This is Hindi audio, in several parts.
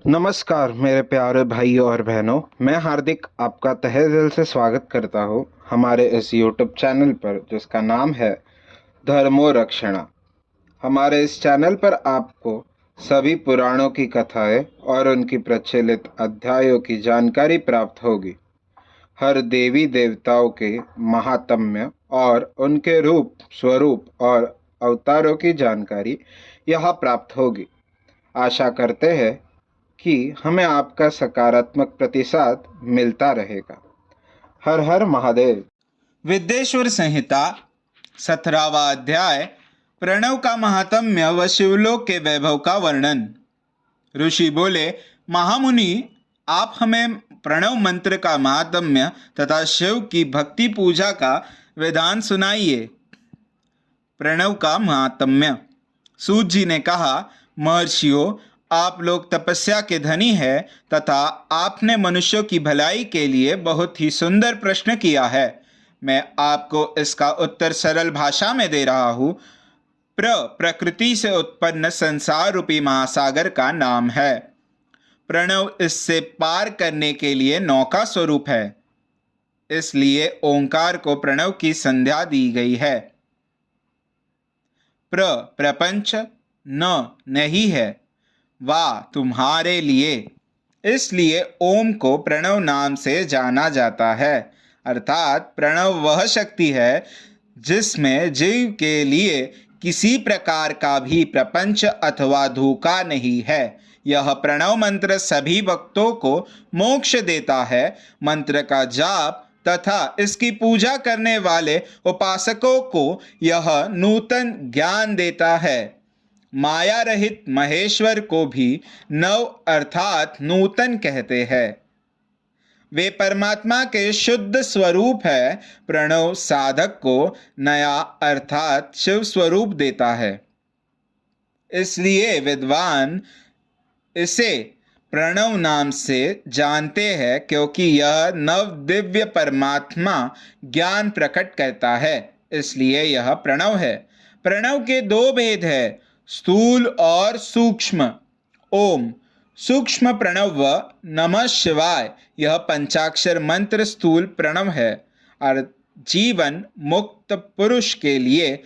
नमस्कार मेरे प्यारे भाइयों और बहनों, मैं हार्दिक आपका तहे दिल से स्वागत करता हूँ हमारे इस यूट्यूब चैनल पर जिसका नाम है धर्मो रक्षणा। हमारे इस चैनल पर आपको सभी पुराणों की कथाएं और उनकी प्रचलित अध्यायों की जानकारी प्राप्त होगी। हर देवी देवताओं के महात्म्य और उनके रूप स्वरूप और अवतारों की जानकारी यहाँ प्राप्त होगी। आशा करते हैं कि हमें आपका सकारात्मक प्रतिसाद मिलता रहेगा। हर हर महादेव। विद्येश्वर संहिता 17वां अध्याय प्रणव का महात्म्य व शिवलोक के वैभव का वर्णन। ऋषि बोले, महामुनि, आप हमें प्रणव मंत्र का महात्म्य तथा शिव की भक्ति पूजा का विधान सुनाइए। प्रणव का महात्म्य। सूत जी ने कहा, महर्षियों, आप लोग तपस्या के धनी हैं तथा आपने मनुष्यों की भलाई के लिए बहुत ही सुंदर प्रश्न किया है। मैं आपको इसका उत्तर सरल भाषा में दे रहा हूँ। प्रकृति से उत्पन्न संसार रूपी महासागर का नाम है। प्रणव इससे पार करने के लिए नौका स्वरूप है, इसलिए ओंकार को प्रणव की संज्ञा दी गई है। प्रपंच नहीं है, वाह तुम्हारे लिए, इसलिए ओम को प्रणव नाम से जाना जाता है। अर्थात प्रणव वह शक्ति है जिसमें जीव के लिए किसी प्रकार का भी प्रपंच अथवा धोखा नहीं है। यह प्रणव मंत्र सभी भक्तों को मोक्ष देता है। मंत्र का जाप तथा इसकी पूजा करने वाले उपासकों को यह नूतन ज्ञान देता है। माया रहित महेश्वर को भी नव अर्थात नूतन कहते हैं। वे परमात्मा के शुद्ध स्वरूप है। प्रणव साधक को नया अर्थात शिव स्वरूप देता है, इसलिए विद्वान इसे प्रणव नाम से जानते हैं, क्योंकि यह नव दिव्य परमात्मा ज्ञान प्रकट करता है, इसलिए यह प्रणव है। प्रणव के दो भेद है, स्थूल और सूक्ष्म। ओम सूक्ष्म प्रणव नमः शिवाय, यह पंचाक्षर मंत्र स्थूल प्रणव है और जीवन मुक्त पुरुष के लिए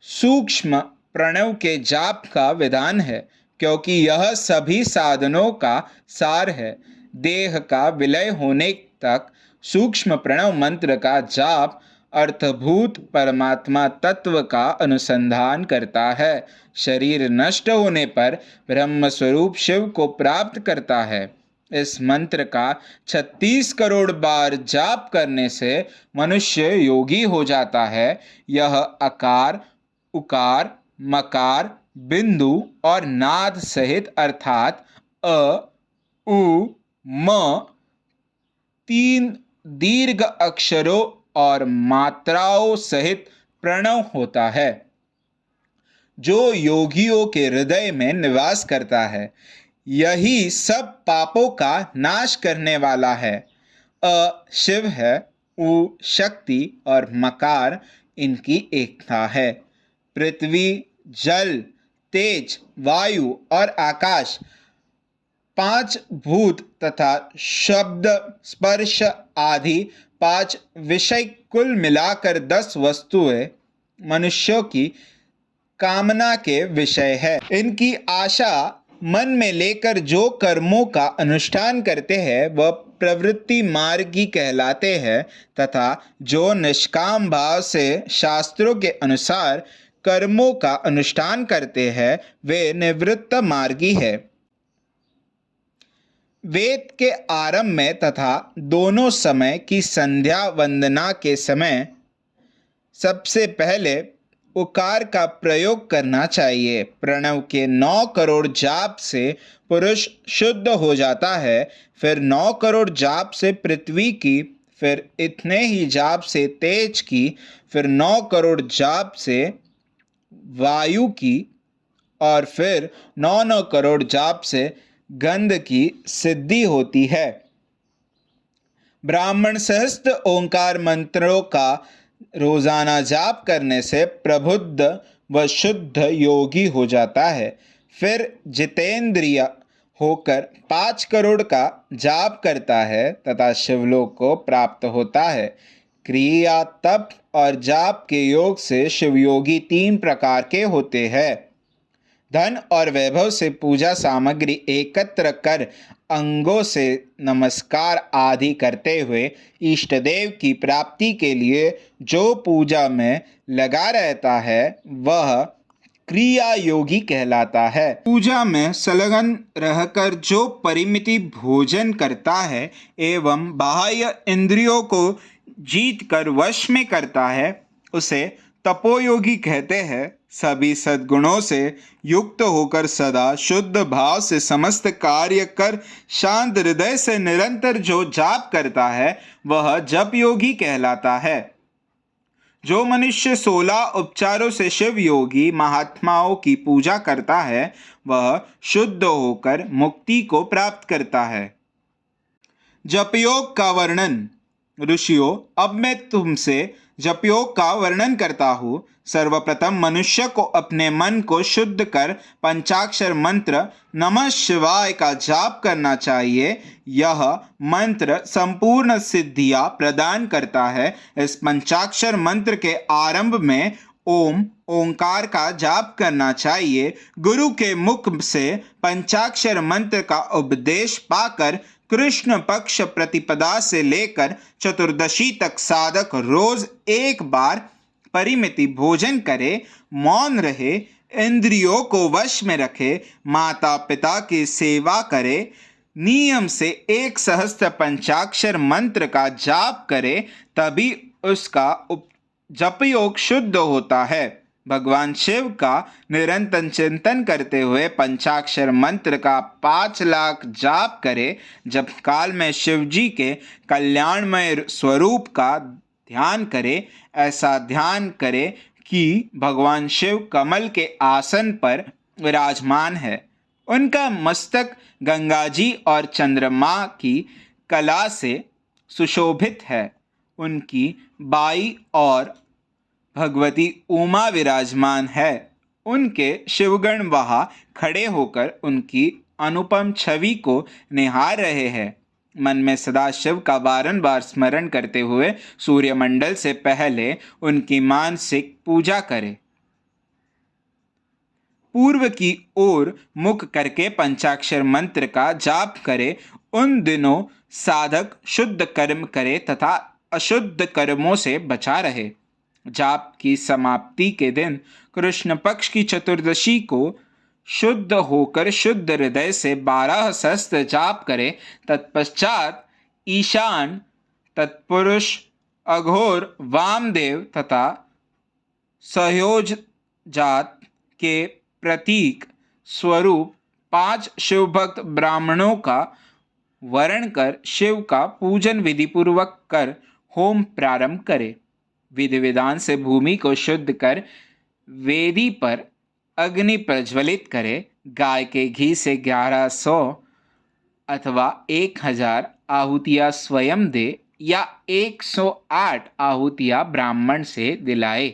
सूक्ष्म प्रणव के जाप का विधान है, क्योंकि यह सभी साधनों का सार है। देह का विलय होने तक सूक्ष्म प्रणव मंत्र का जाप अर्थभूत परमात्मा तत्व का अनुसंधान करता है। शरीर नष्ट होने पर ब्रह्म स्वरूप शिव को प्राप्त करता है। इस मंत्र का 36 करोड़ बार जाप करने से मनुष्य योगी हो जाता है। यह अकार, उकार, मकार, बिंदु और नाद सहित अर्थात अ, उ, म, 3 दीर्घ अक्षरों और मात्राओं सहित प्रणव होता है, जो योगियों के हृदय में निवास करता है। यही सब पापों का नाश करने वाला है। अ शिव है, उ शक्ति और मकार इनकी एकता है। पृथ्वी, जल, तेज, वायु और आकाश 5 भूत तथा शब्द, स्पर्श आदि 5 विषय कुल मिलाकर 10 वस्तुएं मनुष्यों की कामना के विषय है। इनकी आशा मन में लेकर जो कर्मों का अनुष्ठान करते हैं वह प्रवृत्ति मार्गी कहलाते हैं, तथा जो निष्काम भाव से शास्त्रों के अनुसार कर्मों का अनुष्ठान करते हैं वे निवृत्त मार्गी है। वेद के आरंभ में तथा दोनों समय की संध्या वंदना के समय सबसे पहले उकार का प्रयोग करना चाहिए। प्रणव के 9 करोड़ जाप से पुरुष शुद्ध हो जाता है, फिर 9 करोड़ जाप से पृथ्वी की, फिर इतने ही जाप से तेज की, फिर 9 करोड़ जाप से वायु की और फिर 9 करोड़ जाप से गंध की सिद्धि होती है। ब्राह्मण सहस्त्र ओंकार मंत्रों का रोजाना जाप करने से प्रबुद्ध व शुद्ध योगी हो जाता है। फिर जितेंद्रिय होकर 5 करोड़ का जाप करता है तथा शिवलोक को प्राप्त होता है। क्रिया, तप और जाप के योग से शिवयोगी 3 प्रकार के होते हैं। धन और वैभव से पूजा सामग्री एकत्र कर अंगों से नमस्कार आदि करते हुए इष्ट देव की प्राप्ति के लिए जो पूजा में लगा रहता है वह क्रिया योगी कहलाता है। पूजा में संलग्न रहकर जो परिमिति भोजन करता है एवं बाह्य इंद्रियों को जीत कर वश में करता है उसे तपोयोगी कहते हैं। सभी सद्गुणों से युक्त होकर सदा शुद्ध भाव से समस्त कार्य कर शांत हृदय से निरंतर जो जाप करता है वह जप योगी कहलाता है। जो मनुष्य 16 उपचारों से शिव योगी महात्माओं की पूजा करता है वह शुद्ध होकर मुक्ति को प्राप्त करता है। जपयोग का वर्णन। ऋषियों, अब मैं तुमसे जपयोग का वर्णन करता हूँ। सर्वप्रथम मनुष्य को अपने मन को शुद्ध कर पंचाक्षर मंत्र नमः शिवाय का जाप करना चाहिए। यह मंत्र संपूर्ण सिद्धियां प्रदान करता है। इस पंचाक्षर मंत्र के आरंभ में ओम ओंकार का जाप करना चाहिए। गुरु के मुख से पंचाक्षर मंत्र का उपदेश पाकर कृष्ण पक्ष प्रतिपदा से लेकर चतुर्दशी तक साधक रोज एक बार परिमिति भोजन करे, मौन रहे, इंद्रियों को वश में रखे, माता पिता की सेवा करे, नियम से 1 सहस्त्र पंचाक्षर मंत्र का जाप करे, तभी उसका जपयोग शुद्ध होता है। भगवान शिव का निरंतर चिंतन करते हुए पंचाक्षर मंत्र का 5 लाख जाप करे। जब काल में शिव जी के कल्याणमय स्वरूप का ध्यान करे। ऐसा ध्यान करे कि भगवान शिव कमल के आसन पर विराजमान है। उनका मस्तक गंगा जी और चंद्रमा की कला से सुशोभित है। उनकी बाई और भगवती उमा विराजमान है। उनके शिवगण वहां खड़े होकर उनकी अनुपम छवि को निहार रहे हैं। मन में सदा शिव का बारंबार स्मरण करते हुए सूर्यमंडल से पहले उनकी मानसिक पूजा करें। पूर्व की ओर मुख करके पंचाक्षर मंत्र का जाप करे। उन दिनों साधक शुद्ध कर्म करे तथा अशुद्ध कर्मों से बचा रहे। जाप की समाप्ति के दिन कृष्ण पक्ष की चतुर्दशी को शुद्ध होकर शुद्ध हृदय से 12 सहस्त्र जाप करे। तत्पश्चात ईशान, तत्पुरुष, अघोर, वामदेव तथा सहयोज जात के प्रतीक स्वरूप 5 शिवभक्त ब्राह्मणों का वर्ण कर शिव का पूजन विधि पूर्वक कर होम प्रारंभ करे। विधि विधान से भूमि को शुद्ध कर वेदी पर अग्नि प्रज्वलित करे। गाय के घी से 1100 अथवा 1000 आहुतियाँ स्वयं दे या 108 आहुतियाँ ब्राह्मण से दिलाए।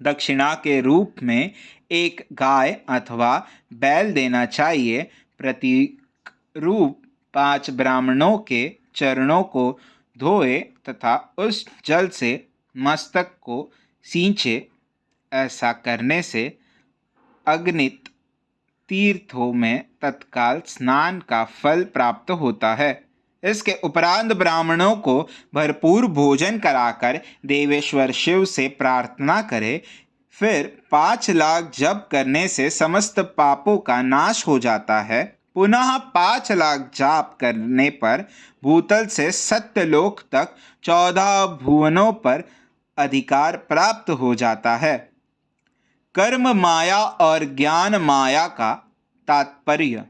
दक्षिणा के रूप में एक गाय अथवा बैल देना चाहिए। प्रतीक रूप 5 ब्राह्मणों के चरणों को धोए तथा उस जल से मस्तक को सींचे। ऐसा करने से अगणित तीर्थों में तत्काल स्नान का फल प्राप्त होता है। इसके उपरांत ब्राह्मणों को भरपूर भोजन कराकर देवेश्वर शिव से प्रार्थना करे। फिर 5 लाख जप करने से समस्त पापों का नाश हो जाता है। पुनः 5 लाख जाप करने पर भूतल से सत्यलोक तक 14 भुवनों पर अधिकार प्राप्त हो जाता है। कर्म माया और ज्ञान माया का तात्पर्य।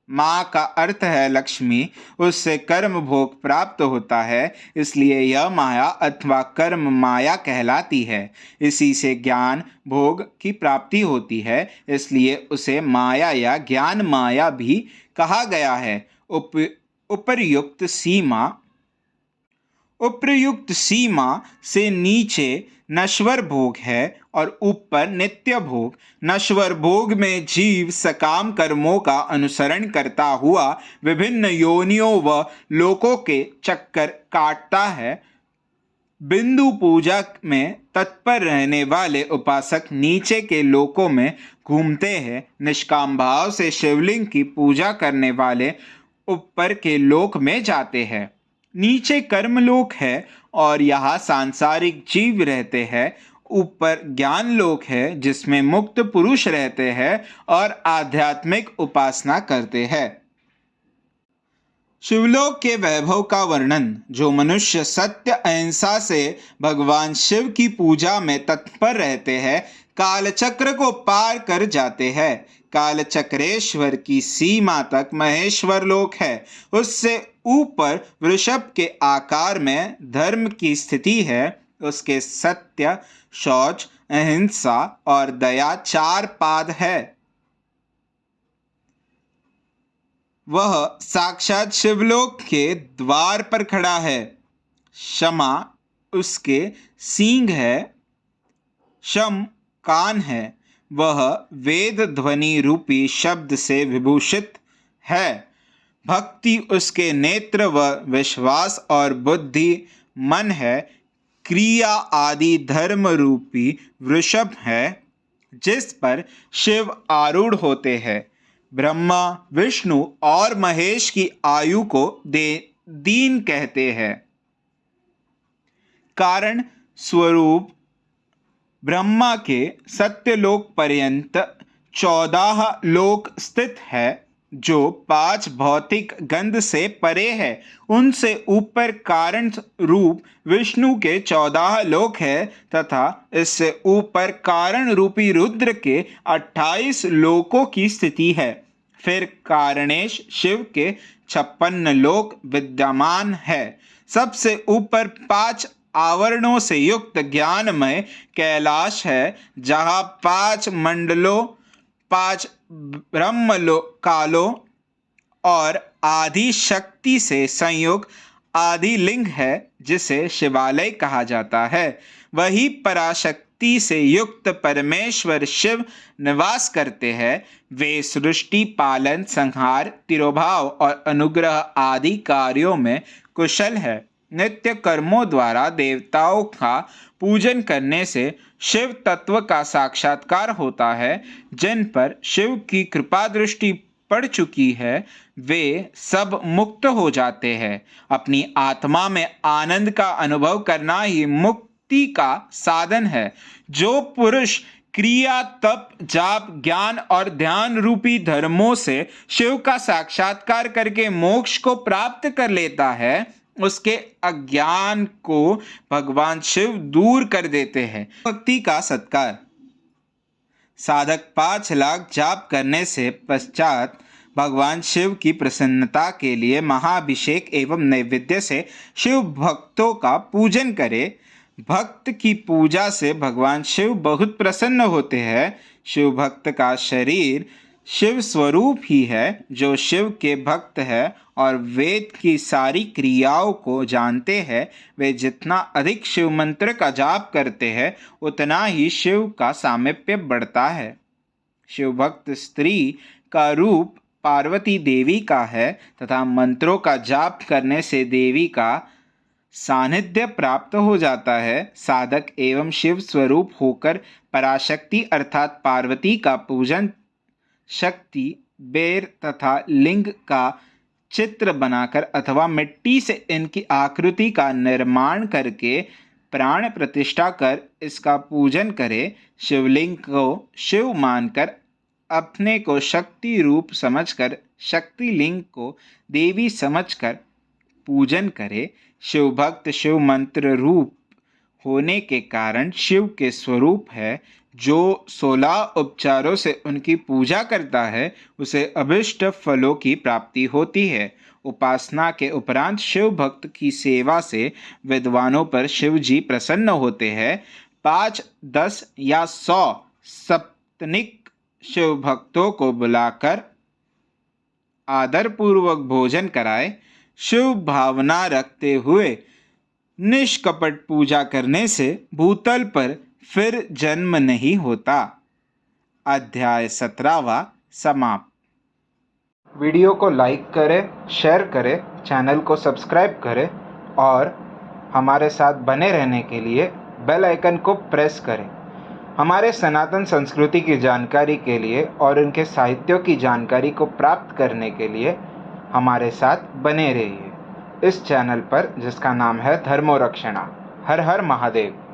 माँ का अर्थ है लक्ष्मी, उससे कर्म भोग प्राप्त होता है, इसलिए यह माया अथवा कर्म माया कहलाती है। इसी से ज्ञान भोग की प्राप्ति होती है, इसलिए उसे माया या ज्ञान माया भी कहा गया है। उपर्युक्त सीमा उपर्युक्त सीमा से नीचे नश्वर भोग है और ऊपर नित्य भोग। नश्वर भोग में जीव सकाम कर्मों का अनुसरण करता हुआ विभिन्न योनियों व लोकों के चक्कर काटता है। बिंदु पूजा में तत्पर रहने वाले उपासक नीचे के लोकों में घूमते हैं। निष्काम भाव से शिवलिंग की पूजा करने वाले ऊपर के लोक में जाते हैं। नीचे कर्मलोक है और यहाँ सांसारिक जीव रहते हैं। ऊपर ज्ञान लोक है जिसमें मुक्त पुरुष रहते हैं और आध्यात्मिक उपासना करते हैं। शिवलोक के वैभव का वर्णन। जो मनुष्य सत्य अहिंसा से भगवान शिव की पूजा में तत्पर रहते हैं, कालचक्र को पार कर जाते हैं। कालचक्रेश्वर की सीमा तक महेश्वर लोक है। उससे ऊपर वृषभ के आकार में धर्म की स्थिति है। उसके सत्य, शौच, अहिंसा और दया 4 पाद है। वह साक्षात शिवलोक के द्वार पर खड़ा है। क्षमा उसके सींग है। शम कान है। वह वेद ध्वनि रूपी शब्द से विभूषित है। भक्ति उसके नेत्र व विश्वास और बुद्धि मन है। क्रिया आदि धर्म रूपी वृषभ है जिस पर शिव आरूढ़ होते हैं। ब्रह्मा, विष्णु और महेश की आयु को दीन कहते हैं। कारण स्वरूप ब्रह्मा के सत्यलोक पर्यंत 14 लोक स्थित है जो 5 भौतिक गंध से परे है। उनसे ऊपर कारण रूप विष्णु के 14 लोक है तथा इससे ऊपर कारण रूपी रुद्र के 28 लोकों की स्थिति है। फिर कारणेश शिव के 56 लोक विद्यमान है। सबसे ऊपर 5 आवरणों से युक्त ज्ञानमय कैलाश है जहाँ 5 मंडलों, 5 ब्रह्मकालों और आदि शक्ति से संयुक्त आदि लिंग है जिसे शिवालय कहा जाता है। वही पराशक्ति से युक्त परमेश्वर शिव निवास करते हैं। वे सृष्टि, पालन, संहार, तिरोभाव और अनुग्रह आदि कार्यों में कुशल है। नित्य कर्मों द्वारा देवताओं का पूजन करने से शिव तत्व का साक्षात्कार होता है। जिन पर शिव की कृपा दृष्टि पड़ चुकी है वे सब मुक्त हो जाते हैं। अपनी आत्मा में आनंद का अनुभव करना ही मुक्ति का साधन है। जो पुरुष क्रिया, तप, जाप, ज्ञान और ध्यान रूपी धर्मों से शिव का साक्षात्कार करके मोक्ष को प्राप्त कर लेता है, उसके अज्ञान को भगवान शिव दूर कर देते हैं। भक्ति का सत्कार। साधक 5 लाख जाप करने से पश्चात भगवान शिव की प्रसन्नता के लिए महाभिषेक एवं नैवेद्य से शिव भक्तों का पूजन करे। भक्त की पूजा से भगवान शिव बहुत प्रसन्न होते हैं। शिव भक्त का शरीर शिव स्वरूप ही है। जो शिव के भक्त है और वेद की सारी क्रियाओं को जानते हैं, वे जितना अधिक शिव मंत्र का जाप करते हैं उतना ही शिव का सामीप्य बढ़ता है। शिव भक्त स्त्री का रूप पार्वती देवी का है तथा मंत्रों का जाप करने से देवी का सानिध्य प्राप्त हो जाता है। साधक एवं शिव स्वरूप होकर पराशक्ति अर्थात पार्वती का पूजन शक्ति, बेर तथा लिंग का चित्र बनाकर अथवा मिट्टी से इनकी आकृति का निर्माण करके प्राण प्रतिष्ठा कर इसका पूजन करे। शिवलिंग को शिव मानकर अपने को शक्ति रूप समझकर शक्ति लिंग को देवी समझकर पूजन करे। शिव भक्त शिव मंत्र रूप होने के कारण शिव के स्वरूप है। जो 16 उपचारों से उनकी पूजा करता है उसे अभिष्ट फलों की प्राप्ति होती है। उपासना के उपरांत शिव भक्त की सेवा से विद्वानों पर शिव जी प्रसन्न होते हैं। 5, 10 या 100 सप्तनिक शिव भक्तों को बुलाकर आदरपूर्वक भोजन कराए। शिव भावना रखते हुए निष्कपट पूजा करने से भूतल पर फिर जन्म नहीं होता। अध्याय 17वां समाप्त। वीडियो को लाइक करें, शेयर करें, चैनल को सब्सक्राइब करें और हमारे साथ बने रहने के लिए बेल आइकन को प्रेस करें। हमारे सनातन संस्कृति की जानकारी के लिए और उनके साहित्यों की जानकारी को प्राप्त करने के लिए हमारे साथ बने रहिए इस चैनल पर, जिसका नाम है धर्मो रक्षणा। हर हर महादेव।